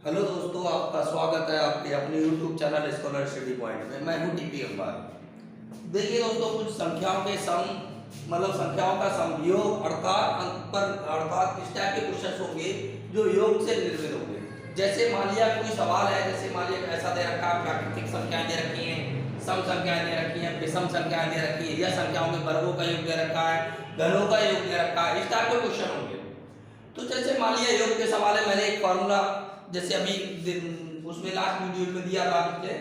Hello दोस्तों, आपका स्वागत है आपके अपने YouTube channel scholar study point में। मैं हूं टीपी अखबार। देखिए दोस्तों, कुछ संख्याओं के सम संख्याओं का सम योग अर्थात इस टाइप के क्वेश्चन होंगे जो योग से निर्मित होंगे। जैसे मान लिया कोई सवाल है, जैसे मान लिया ऐसा दे रखा है, प्राकृतिक संख्याएं दे रखी हैं, सम संख्याएं दे रखी हैं, विषम संख्याएं दे रखी है, या संख्याओं के वर्गों का योग दे रखा है, घनों का योग दे रखा है। इस टाइप के क्वेश्चन होंगे। तो जैसे मान लिया योग के सवाल है, मैंने एक फॉर्मूला जैसे अभी उसमें लास्ट वीडियो में दिया था आपके,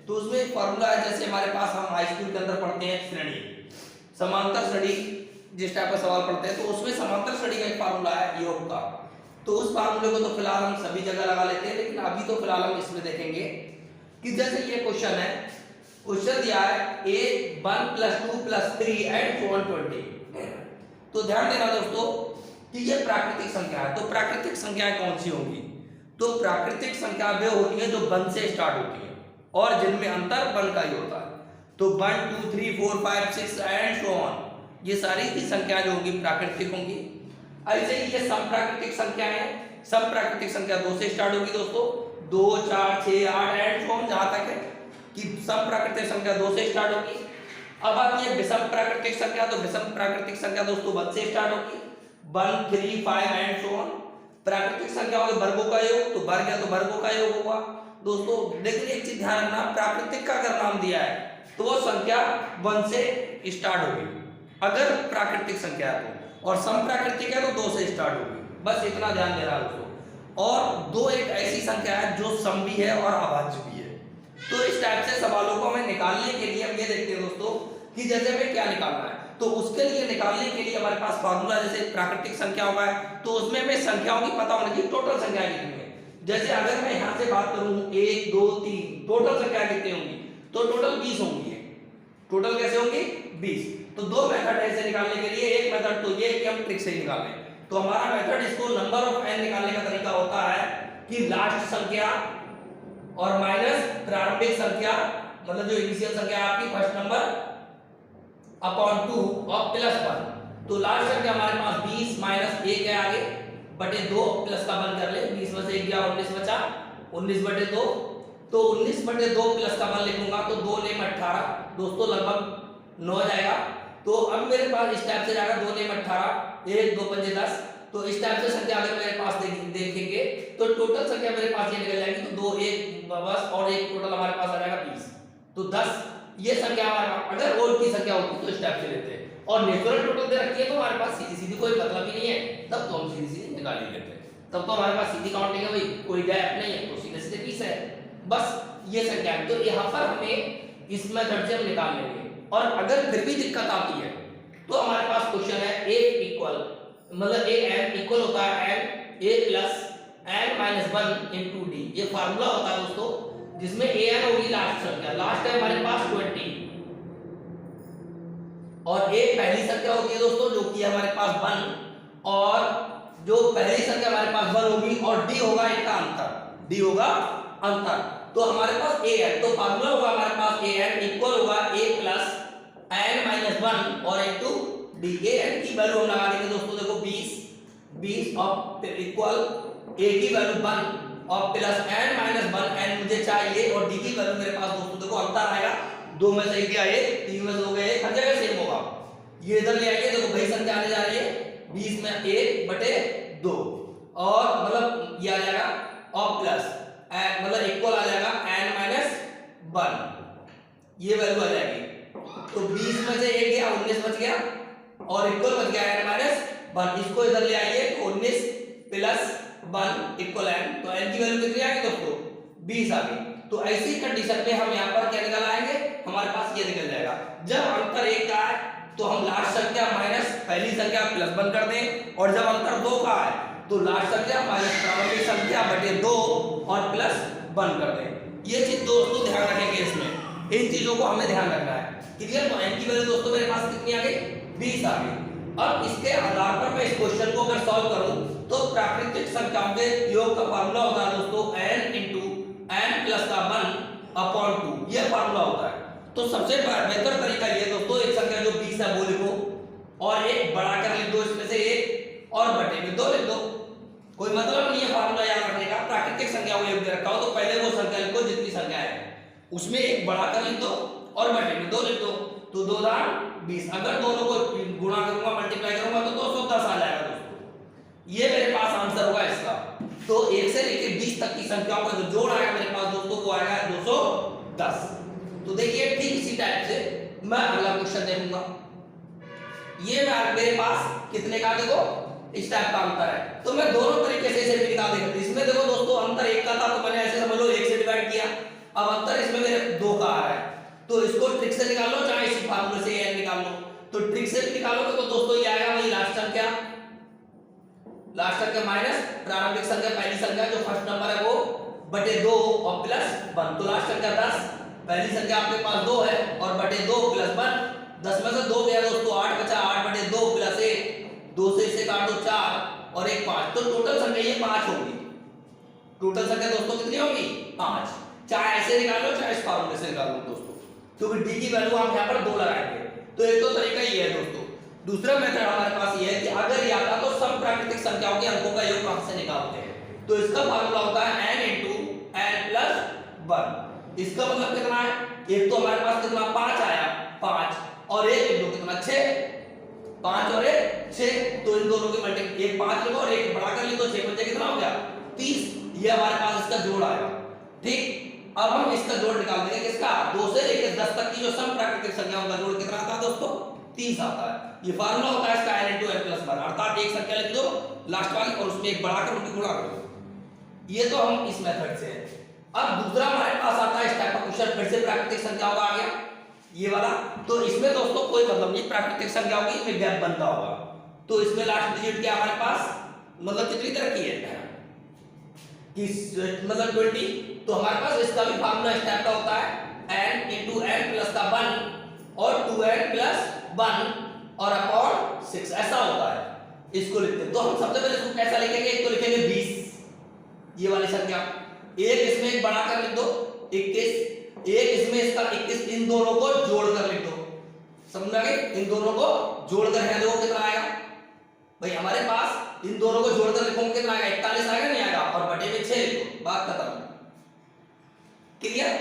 तो उसमें एक फॉर्मूला है। जैसे हमारे पास हम हाई स्कूल के अंदर पढ़ते हैं श्रेणी, समांतर श्रेणी जिस टाइप का सवाल पढ़ते हैं, तो उसमें समांतर श्रेणी का एक फार्मूला है योग का। तो उस फार्मूले को तो फिलहाल हम सभी जगह लगा लेते हैं, लेकिन अभी तो फिलहाल हम इसमें देखेंगे कि जैसे ये क्वेश्चन है, क्वेश्चन दिया है a 1 + 2 + 3 and 20। तो ध्यान देना दोस्तों कि ये प्राकृतिक संख्या है। तो प्राकृतिक संख्याएं कौन सी होंगी? तो प्राकृतिक संख्या वे होती है जो 1 से स्टार्ट होती है और जिनमें अंतर 1 का ही होता है। तो 1 2 3 4 5 6 एंड सो ऑन, ये सारी की संख्या जो होंगी प्राकृतिक होंगी। ऐसे ही ये सम प्राकृतिक संख्या है। सम प्राकृतिक संख्या 2 से स्टार्ट होगी दोस्तों, 2 4 6 8 एंड सो ऑन, जहां तक है कि सम प्राकृतिक संख्या 2 से स्टार्ट होगी। अब आती है विषम प्राकृतिक संख्या। तो विषम प्राकृतिक संख्या दोस्तों 1 से स्टार्ट होगी, 1 3 5 एंड सो ऑन। प्राकृतिक संख्याओं के वर्गों का योग, तो वर्ग है तो वर्गों का योग होगा दोस्तों। लेकिन एक चीज ध्यान रखना, प्राकृतिक का अगर नाम दिया है तो वो संख्या 1 से स्टार्ट होगी अगर प्राकृतिक संख्या है तो, और सम प्राकृतिक है तो 2 से स्टार्ट होगी। बस इतना ध्यान देना दोस्तों। और 2 एक ऐसी संख्या है जो सम भी है और अभाज्य भी है। तो इस टाइप से सवालों को हमें निकालने के लिए हम ये देखते हैं दोस्तों कि जैसे हमें क्या निकालना है। तो उसके लिए निकालने के लिए हमारे पास फार्मूला जैसे प्राकृतिक संख्या होगा, तो उसमें हमें संख्याओं की पता होना चाहिए, टोटल संख्या कितनी है। जैसे अगर मैं यहां से बात करूं 1 2 3, टोटल संख्या कितनी होंगी? तो टोटल 20 होंगी। टोटल कैसे होंगी? 20। तो 2 मेथड है इसे निकालने के लिए। एक मेथड तो ये कि हम ट्रिक से ही निकाल लें। तो हमारा मेथड, इसको नंबर ऑफ n निकालने का तरीका होता है कि लास्ट संख्या और माइनस प्रारंभिक संख्या, मतलब जो इनिशियल संख्या है आपकी फर्स्ट नंबर, अपॉन 2 और प्लस 1। तो लास्ट संख्या हमारे पास 20 माइनस 1 है आगे बटे 2, प्लस का 1 कर ले, 20 में से 1 गया 19 बचा, 19 बटे 2। तो 19 बटे 2 प्लस का 1 लिखूंगा तो 2 ने 18 दोस्तों, लगभग 9 जाएगा। तो अब मेरे पास इस टाइप से जाएगा 2 ने 18, 1 2 5 10। तो इस टाइप से संख्या अगर मेरे पास देखेंगे तो टोटल संख्या मेरे पास ये निकल जाएगी। तो 2 1 बस और 1 टोटल हमारे पास आ जाएगा 20। तो 10 ये संख्या हमारा, अगर और की संख्या होती तो इस टाइप से लेते हैं। और नेचुरल टोटल दे रखी है तो हमारे पास सीधी सीधी कोई मतलब ही नहीं है, तब तो हम सीधी सीधी निकाल ही लेते हैं। तब तो हमारे पास सीधी काउंटिंग है भाई, कोई गैप नहीं है, तो सीधे सीधे 20 है। बस ये संख्या है। तो यहाँ पर हमें इस मेथड से हम निकाल लेंगे। और अगर फिर भी दिक्कत आती है तो हमारे पास क्वेश्चन है a इक्वल, मतलब a n इक्वल होता है n a plus n minus 1 into d। ये फार्मूला होता है दोस्तों जिसमें a n होगी लास्ट संख्या, लास्ट है हमारे पास 20, और a पहली संख्या होती है दोस्तों जो कि हमारे पास 1, और जो पहली संख्या हमारे पास 1 होगी, और d होगा इनका अंतर, d होगा अंतर। तो हमारे पास a n, तो फार्मूला होगा हमारे पास a n इक्वल होगा a प्लस n माइनस 1 और इनटू d। a n की वैल्यू हम लगा देंगे दोस्तों, देखो 20 और इक्वल a की वैल्यू 1 और प्लस n माइनस 1, n मुझे चाहिए, और d की वैल्यू मेरे पास दोस्तों देखो अंतर आएगा, 2 में से 1 गया 1, 3 में से 2 गया 1, हर जगह सेम होगा। ये इधर ले आइए, देखो वही संख्या आने जा रही है, 20 में 1 बटे 2, और मतलब ये आ जाएगा और प्लस मतलब इक्वल आ जाएगा n माइनस 1, ये वैल्यू आ जाएगी। तो 20 में से 1 गया 19 बच गया, और इक्वल बच गया n माइनस 1। इसको इधर ले आइए, 19 प्लस 1 इक्वल n, तो n की वैल्यू कितनी आ गई दोस्तों? 20 आ गई। तो ऐसी कंडीशन में हम यहाँ पर क्या निकल आएंगे, हमारे पास ये निकल जाएगा। जब अंतर 1 का है तो हम लास्ट संख्या माइनस पहली संख्या प्लस 1 कर दें, और जब अंतर 2 का है तो लास्ट संख्या माइनस प्रारंभिक संख्या बटे 2 और प्लस 1 कर दें। ये चीज दोस्तों ध्यान रखेंगे, इसमें इन चीजों को हमें ध्यान रखना है। क्लियर? तो n की वैल्यू दोस्तों मेरे पास कितनी आ गई? 20 आ गई। अब इसके आधार पर मैं इस क्वेश्चन को अगर सॉल्व करूं तो प्राकृतिक संख्याओं के योग का फार्मूला होता है दोस्तों n इंटू n प्लस का 1 अपॉन 2, ये फार्मूला होता है। तो सबसे बेहतर तरीका ये दोस्तों, एक संख्या जो 20 है वो लिखो, और एक बड़ा कर लिख दो, इसमें से 1 और बटे में 2 लिख दो। कोई मतलब नहीं है फार्मूला याद रखने का। प्राकृतिक संख्याओं वो एक दे रखा हो तो पहले वो संख्या लिखो जितनी संख्या है, उसमें एक बढ़ाकर लिख दो और बटे में 2 लिख दो। तो 2 दान 20, अगर दोनों को गुणा करूंगा मल्टीप्लाई करूंगा तो 210 आ जाएगा दोस्तों। ये मेरे पास आंसर होगा इसका। तो 1 से लेकर 20 तक की संख्याओं का जो जोड़ आएगा मेरे पास दोस्तों वो आएगा 210। तो देखिए ठीक इसी टाइप से मैं अगला क्वेश्चन देखूंगा। ये मेरे पास कितने का देखो इस टाइप का अंतर है, तो मैं दोनों तरीके से इसे निकाल देगा। इसमें देखो दोस्तों अंतर 1 का था तो मैंने ऐसे समझ लो 1 से डिवाइड किया। अब अंतर इसमें मेरे 2 का आ रहा है, तो इसको ट्रिक से निकाल लो चाहे इसी फार्मूले से n निकाल लो। तो ट्रिक से भी निकालोगे तो दोस्तों ये आएगा वही लास्ट संख्या माइनस प्रारंभिक संख्या पहली संख्या जो फर्स्ट नंबर है वो बटे 2 और प्लस 1। तो लास्ट संख्या 10, पहली संख्या आपके पास 2 है और बटे 2 प्लस 1, 10 में से 2 गया दोस्तों 8 बचा, 8 बटे 2 प्लस 1, 2 से इसे काट दो 4 और 1 5, तो टोटल संख्या ये 5 होगी। टोटल संख्या दोस्तों कितनी होगी 5, चाहे ऐसे निकाल लो चाहे इस फार्मूले से निकाल लो दोस्तों, क्योंकि डी की वैल्यू हम यहाँ पर 2 लगाएंगे। तो एक तो तरीका ये है दोस्तों। दूसरा मेथड हमारे पास ये है कि अगर ये आता तो सम प्राकृतिक संख्याओं के अंकों का योग कहां से निकालते हैं, तो इसका फार्मूला होता है n × n + 1। इसका मतलब कितना है, एक तो हमारे पास कितना 5 आया 5 और 1 लिख दो कितना 6, 5 और 1 6, तो इन दोनों की मल्टीप्लाई 1 5 लिखो और 1 बढ़ाकर लिखो 6 बचे कितना हो गया 30। ये हमारे पास इसका जोड़ आएगा। ठीक, अब हम इसका जोड़ निकाल देंगे किसका 2 से लेकर 10 तक की जो सम प्राकृतिक संख्याओं का जोड़ कितना आता है दोस्तों 30 आता है। ये फार्मूला होता है इसका n × n + 1, अर्थात एक संख्या लिख दो लास्ट वाली और उसमें एक बढ़ाकर उनकी गुणा कर दो। ये तो हम इस मेथड से है। अब दूसरा हमारे पास आता है इस टाइप का क्वेश्चन, फिर से प्राकृतिक संख्याओं का आ गया ये वाला। तो इसमें दोस्तों कोई मतलब नहीं प्राकृतिक संख्याओं की इसमें गैप बनता होगा। तो इसमें लास्ट डिजिट क्या हमारे पास मतलब कितनी तरह की है कि मतलब 20, तो हमारे पास इसका भी फार्मूला इस टाइप का होता है n × n + 1 और 2n + 1 और अपॉन 6 ऐसा होता है। इसको लिखते हैं तो हम सबसे पहले इसको कैसा लिखेंगे, एक तो लिखेंगे 20 ये वाली संख्या, एक इसमें एक बढ़ाकर लिख दो 21, एक इसमें इसका 21, इन दोनों को जोड़कर लिख दो। समझ में आ गई, इन दोनों को जोड़कर है देखो कितना आएगा भाई हमारे पास, इन दोनों को जोड़कर लिखोगे कितना आएगा 41 आएगा नहीं आएगा, और बटे में 6 लिखो, बात खत्म। क्लियर।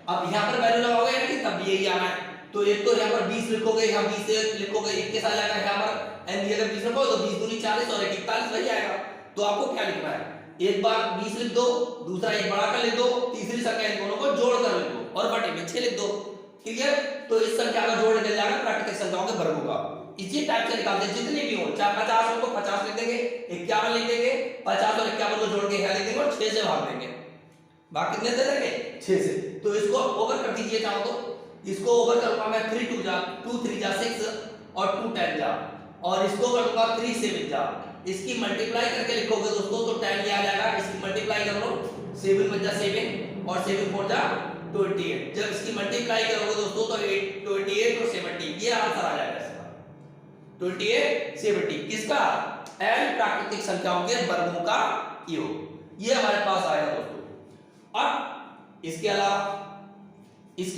अब यहां पर वैल्यू लगाओगे ना कि तब यही आना है, तो एक तो यहां पर 20 लिखोगे, यहां 20 से लिखोगे 21 आ जाएगा, यहां पर n दिया 20 रखो तो 20 दूनी 40 और 41 वही आएगा। तो आपको क्या लिखना है, एक बार 20 लिख दो, दूसरा एक बढ़ाकर लिख दो, तीसरी संख्या इन दोनों को जोड़कर लिख दो और बटे में 6 लिख दो। क्लियर। तो इस संख्या का जोड़ निकल जाएगा प्राकृतिक संख्याओं के वर्गों का। इसी टाइप से निकालते हैं जितनी भी हो, चाहे 50 हो तो 50 लिख देंगे, 51 लिख देंगे, 50 और 51 को जोड़ के क्या लिख देंगे और 6 से भाग देंगे, भाग कितने दे देंगे 6 से। तो इसको ओवर कर दीजिए चाहो तो, इसको ओवर करूंगा मैं 3 2 जा 2 3 जा 6 और 2 10 जा, और इसको कर दूंगा 3 7 जा। इसकी मल्टीप्लाई करके लिखोगे दोस्तों तो 10 ये आ जाएगा, इसकी मल्टीप्लाई कर लो 7 × 7 और 7 4 जा 28। जब इसकी मल्टीप्लाई करोगे दोस्तों तो 28 और 70 ये आंसर आ जाएगा इसका 28 70 किसका n प्राकृतिक संख्याओं के वर्गों का योग, ये हमारे पास आएगा दोस्तों। अब इसके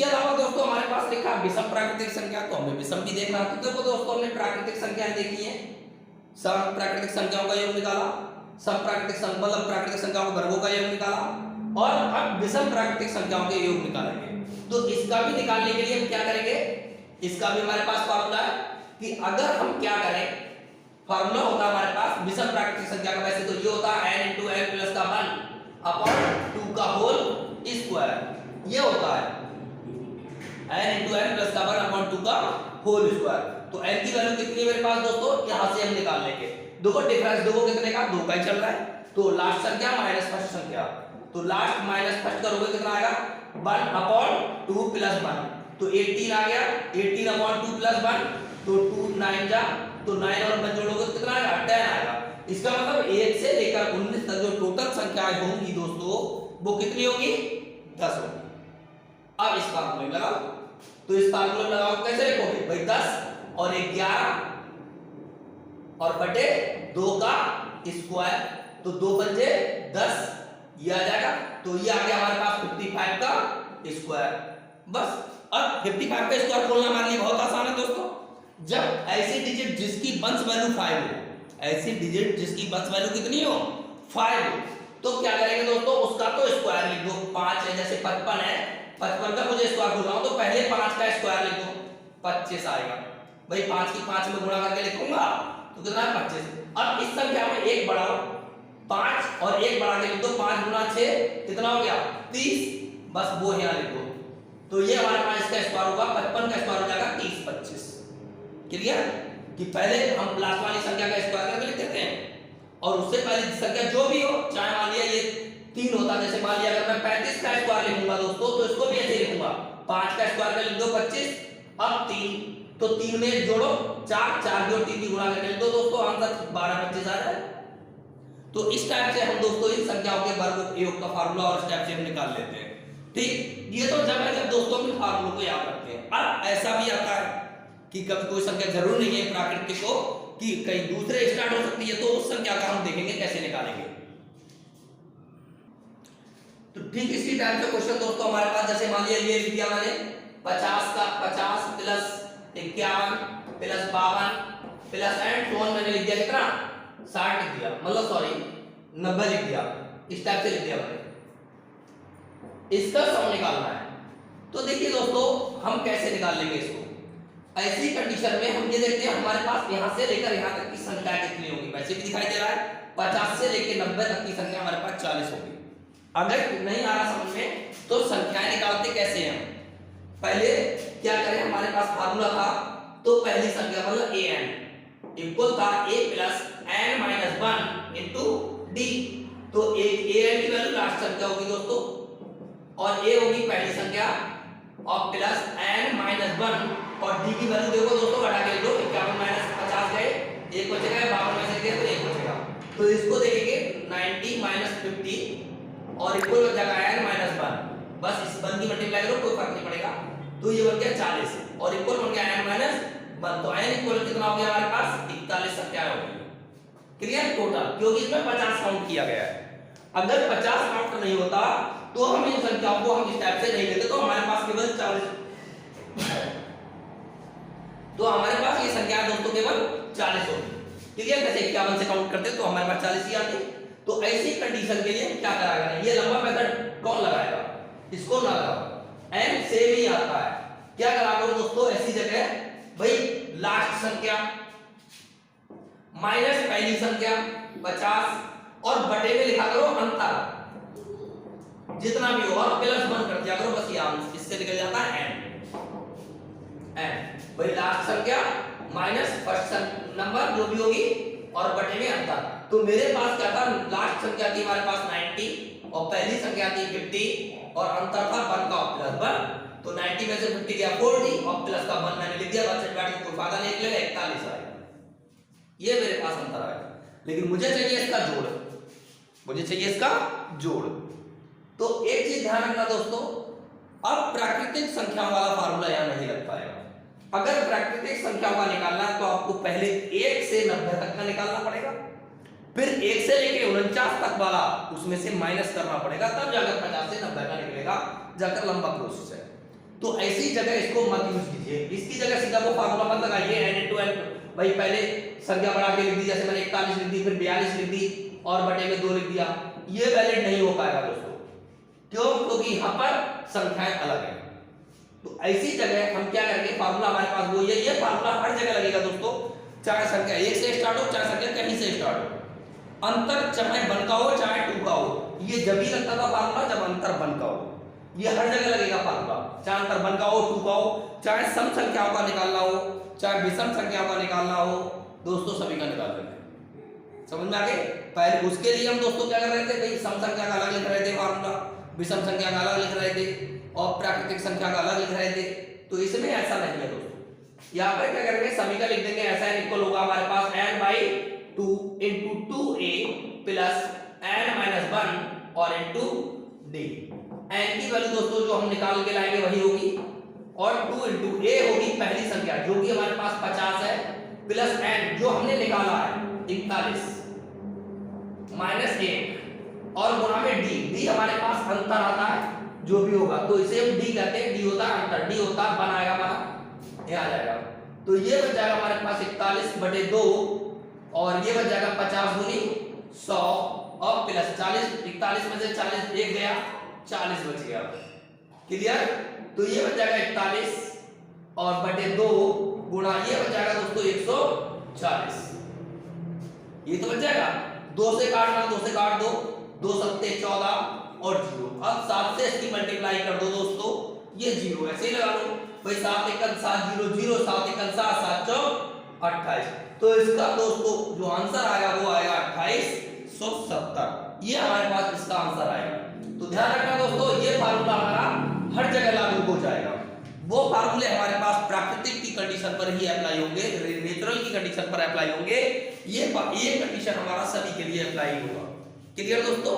अलावा दोस्तों हमारे पास लिखा विषम प्राकृतिक संख्या, तो हमें विषम भी देखना है। तो देखो दोस्तों हमने प्राकृतिक संख्याएं देखी हैं, सम प्राकृतिक संख्याओं का योग निकाला, सम प्राकृतिक मतलब प्राकृतिक संख्याओं के वर्गों का योग निकाला, और अब विषम प्राकृतिक संख्याओं के योग निकालेंगे। तो इसका भी निकालने के लिए हम क्या करेंगे, इसका भी हमारे पास फार्मूला है कि अगर हम क्या करें, फार्मूला होता है हमारे पास विषम प्राकृतिक संख्या का, वैसे तो ये होता है n × n + 1 अपॉन 2 का होल स्क्वायर, ये होता है n × n + 1 अपॉन 2 का होल स्क्वायर। तो n की वैल्यू कितनी है मेरे पास दोस्तों, यहां से हम निकाल लेंगे। देखो डिफरेंस देखो कितने का 2 का ही चल रहा है, तो लास्ट संख्या माइनस फर्स्ट संख्या, तो लास्ट माइनस फर्स्ट करोगे कितना आएगा 1 अपॉन 2 + 1, तो 18 आ गया, 18 अपॉन 2 + 1 तो 2 9 जा, तो 9 और 1 जोड़ोगे तो कितना आएगा 10 आएगा। इसका मतलब 1 से लेकर 19 तक जो टोटल संख्याएं होंगी दोस्तों वो कितनी होगी 10 होगी। अब इस फार्मूले में लगाओ, तो इस फार्मूले में लगाओ कैसे लिखोगे भाई 10 और 11 और बटे 2 का स्क्वायर, तो 2 पंजे 10 ये आ जाएगा, तो ये आ गया हमारे पास 55 का स्क्वायर। बस अब 55 का स्क्वायर खोलना हमारे लिए बहुत आसान है दोस्तों। जब ऐसी डिजिट जिसकी बंस वैल्यू 5 हो, ऐसी डिजिट जिसकी बंस वैल्यू कितनी हो 5 हो, तो क्या करेंगे दोस्तों उसका तो स्क्वायर लिख दो। 5 है, जैसे 55 है, 55 का मुझे स्क्वायर ढूंढना हो तो पहले 5 का स्क्वायर लिख दो, 25 आएगा। भाई 5 की 5 में गुणा करके लिखूंगा तो कितना है 25। अब इस संख्या में एक बढ़ाओ, 5 और 1 बढ़ा के लिख दो, 5 गुना 6 कितना हो गया 30, बस वो यहाँ लिख दो। तो ये हमारे पास इसका स्क्वायर होगा, 55 का स्क्वायर हो जाएगा 30 25। क्लियर कि पहले हम लास्ट वाली संख्या का स्क्वायर करके लिख देते हैं और उससे पहले संख्या जो भी हो, चाहे मान लिया ये 3 होता, जैसे मान लिया अगर मैं 35 का स्क्वायर लिखूंगा दोस्तों तो इसको भी ऐसे ही लिखूंगा, 5 का स्क्वायर कर लिख दो 25, अब 3 तो 3 में जोड़ो 4, 4 जोड़ 3 की गुणा करके लिख दो दोस्तों, आंसर 12 25 आ जाए। तो इस टाइप से हम दोस्तों इन संख्याओं के वर्ग योग का फार्मूला और इस टाइप से हम निकाल लेते हैं। ठीक, ये तो जब है जब दोस्तों हम फार्मूलों को याद रखते हैं। अब ऐसा भी आता है कि कभी कोई संख्या जरूर नहीं है प्राकृतिक हो कि कहीं दूसरे स्टार्ट हो सकती है, तो उस संख्या का हम देखेंगे कैसे निकालेंगे। तो ठीक इसी टाइप से क्वेश्चन दोस्तों हमारे पास, जैसे मान लिया ये लिख दिया मैंने 50 का 50 plus 51 plus 52 plus and tone मैंने लिख दिया कितना 60 लिख दिया, मतलब सॉरी 90 लिख दिया, इस टाइप से लिख दिया मैंने। इसका सम निकालना है तो देखिए दोस्तों हम कैसे निकाल लेंगे इसको। ऐसी कंडीशन में हम ये देखते हैं हमारे पास यहां से लेकर यहां तक की संख्या कितनी होगी, वैसे भी दिखाई दे रहा है 50 से लेकर 90 तक की संख्या हमारे पास 40 होगी। अगर नहीं आ रहा समझ में तो संख्याएं निकालते कैसे हैं हम, पहले क्या करें, हमारे पास फार्मूला था तो पहली संख्या मतलब an इक्वल था a plus n minus 1 into d, तो an की वैल्यू लास्ट संख्या होगी दोस्तों और a होगी पहली संख्या और प्लस n माइनस 1 और d की वैल्यू देखो दोस्तों घटा के लो, 51 माइनस 50 गए, एक बचेगा, 52 में से गए तो एक बचेगा, तो इसको देखेंगे 90 माइनस 50 और इक्वल हो जाएगा n माइनस 1, बस इस 1 की मल्टीप्लाई करो कोई फर्क नहीं पड़ेगा, तो ये बन गया 40 और इक्वल बन गया n माइनस 1, तो n इक्वल कितना हो गया हमारे पास 41 संख्या हो गई। क्लियर टोटल, क्योंकि इसमें 50 काउंट किया गया है। अगर 50 काउंट नहीं होता तो हम इन संख्याओं को हम इस टाइप से नहीं लेते, तो हमारे पास केवल 40 तो हमारे पास ये संख्या दोस्तों केवल 40 होगी। क्लियर, जैसे 51 से काउंट करते तो हमारे पास 40 ही आती। तो ऐसी कंडीशन के लिए क्या कराएगा, ये लंबा मेथड कौन लगाएगा, इसको ना लगाओ, n से भी आता है, क्या करा करो दोस्तों ऐसी जगह भाई लास्ट संख्या माइनस पहली संख्या 50 और बटे में लिखा करो अंतर जितना भी हो और प्लस 1 कर दिया करो, बस ये इससे निकल जाता है n भाई लास्ट संख्या माइनस फर्स्ट नंबर जो भी होगी और बटे में अंतर। तो मेरे पास क्या था, लास्ट संख्या थी हमारे पास 90 और पहली संख्या थी 50 और अंतर था 1 का प्लस 1, तो 90 में से 50 गया 40 और प्लस का 1 मैंने लिख दिया, बस बैठ कोई फायदा नहीं निकलेगा, 41 आएगा, ये मेरे पास अंतर आएगा। लेकिन मुझे चाहिए इसका जोड़, मुझे चाहिए इसका जोड़। तो एक चीज ध्यान रखना दोस्तों, अब प्राकृतिक संख्याओं वाला फार्मूला यहां नहीं लग पाएगा। अगर प्राकृतिक संख्याओं का निकालना है तो आपको पहले 1 से 90 तक का निकालना पड़ेगा, फिर 1 से लेके 49 तक वाला उसमें से माइनस करना पड़ेगा, तब जाकर 50 से 90 का निकलेगा, जाकर लंबा प्रोसेस है। तो ऐसी जगह इसको मत यूज कीजिए, इसकी जगह सीधा वो फार्मूला मत लगाइए n into n, भाई पहले संख्या बढ़ा के लिख दी, जैसे मैंने 41 लिख दी, फिर 42 लिख दी और बटे में 2 लिख दिया, ये वैलिड नहीं हो पाएगा दोस्तों। क्यों, क्योंकि यहाँ पर संख्याएं अलग है। तो ऐसी जगह हम क्या करेंगे, फार्मूला हमारे पास वो ये फार्मूला हर जगह लगेगा दोस्तों, चाहे संख्या 1 से स्टार्ट हो चाहे संख्या कहीं से स्टार्ट हो, अंतर चाहे 1 का हो चाहे 2 का हो, ये जब ही लगता था फार्मूला जब अंतर 1 का हो, ये हर जगह लगेगा फार्मूला, चाहे अंतर 1 का हो 2 का हो, चाहे सम संख्याओं का निकालना हो चाहे विषम संख्याओं का निकालना हो, दोस्तों सभी का निकाल लेंगे। समझ में आ गए। पहले उसके लिए हम दोस्तों क्या कर रहे थे, भाई सम संख्या का अलग लिख रहे थे फार्मूला, विषम संख्या का अलग लिख रहे थे और प्राकृतिक संख्या का अलग लिख रहे थे। तो इसमें ऐसा नहीं है दोस्तों, यहाँ पर क्या करेंगे सभी का लिख देंगे, ऐसा इक्वल होगा हमारे पास n by 2 into 2a plus n minus 1 और into d। n की वैल्यू दोस्तों जो हम निकाल के लाएंगे वही होगी और 2 into a होगी पहली संख्या जो कि हमारे पास 50 है प्लस n जो हमने निकाला है 41 माइनस 1 और गुणा में d हमारे पास अंतर आता है जो भी होगा, तो इसे हम d कहते हैं, d होता है अंतर, d होता है बनाएगा बना, ये आ जाएगा। तो ये बच जाएगा हमारे पास 41 बटे 2 और ये बच जाएगा 50 गुनी 100 और प्लस 40, 41 में से 40 एक गया, 40 बच गया। क्लियर? तो ये बच जाएगा 41 और बटे 2 गुणा ये बच जाएगा दोस्तों 140। ये तो बच जाएगा। 2 से काटना, 2 से काट दो, 2 सत्ते 14 और 0। अब 7 से इसकी मल्टीप्लाई कर दो दोस्तों, ये 0 ऐसे ही लगा लो भाई। 7 एकम 7 0 0, 7 एकम 7 7 चौक 28। तो इसका दोस्तों जो आंसर आएगा वो आएगा 2870। ये हमारे पास इसका आंसर आएगा। तो ध्यान रखना दोस्तों, ये फार्मूला हमारा हर जगह लागू हो जाएगा। वो फार्मूले हमारे पास प्राकृतिक की कंडीशन पर ही अप्लाई होंगे, नेचुरल की कंडीशन पर अप्लाई होंगे। ये कंडीशन हमारा सभी के लिए अप्लाई होगा। क्लियर दोस्तों?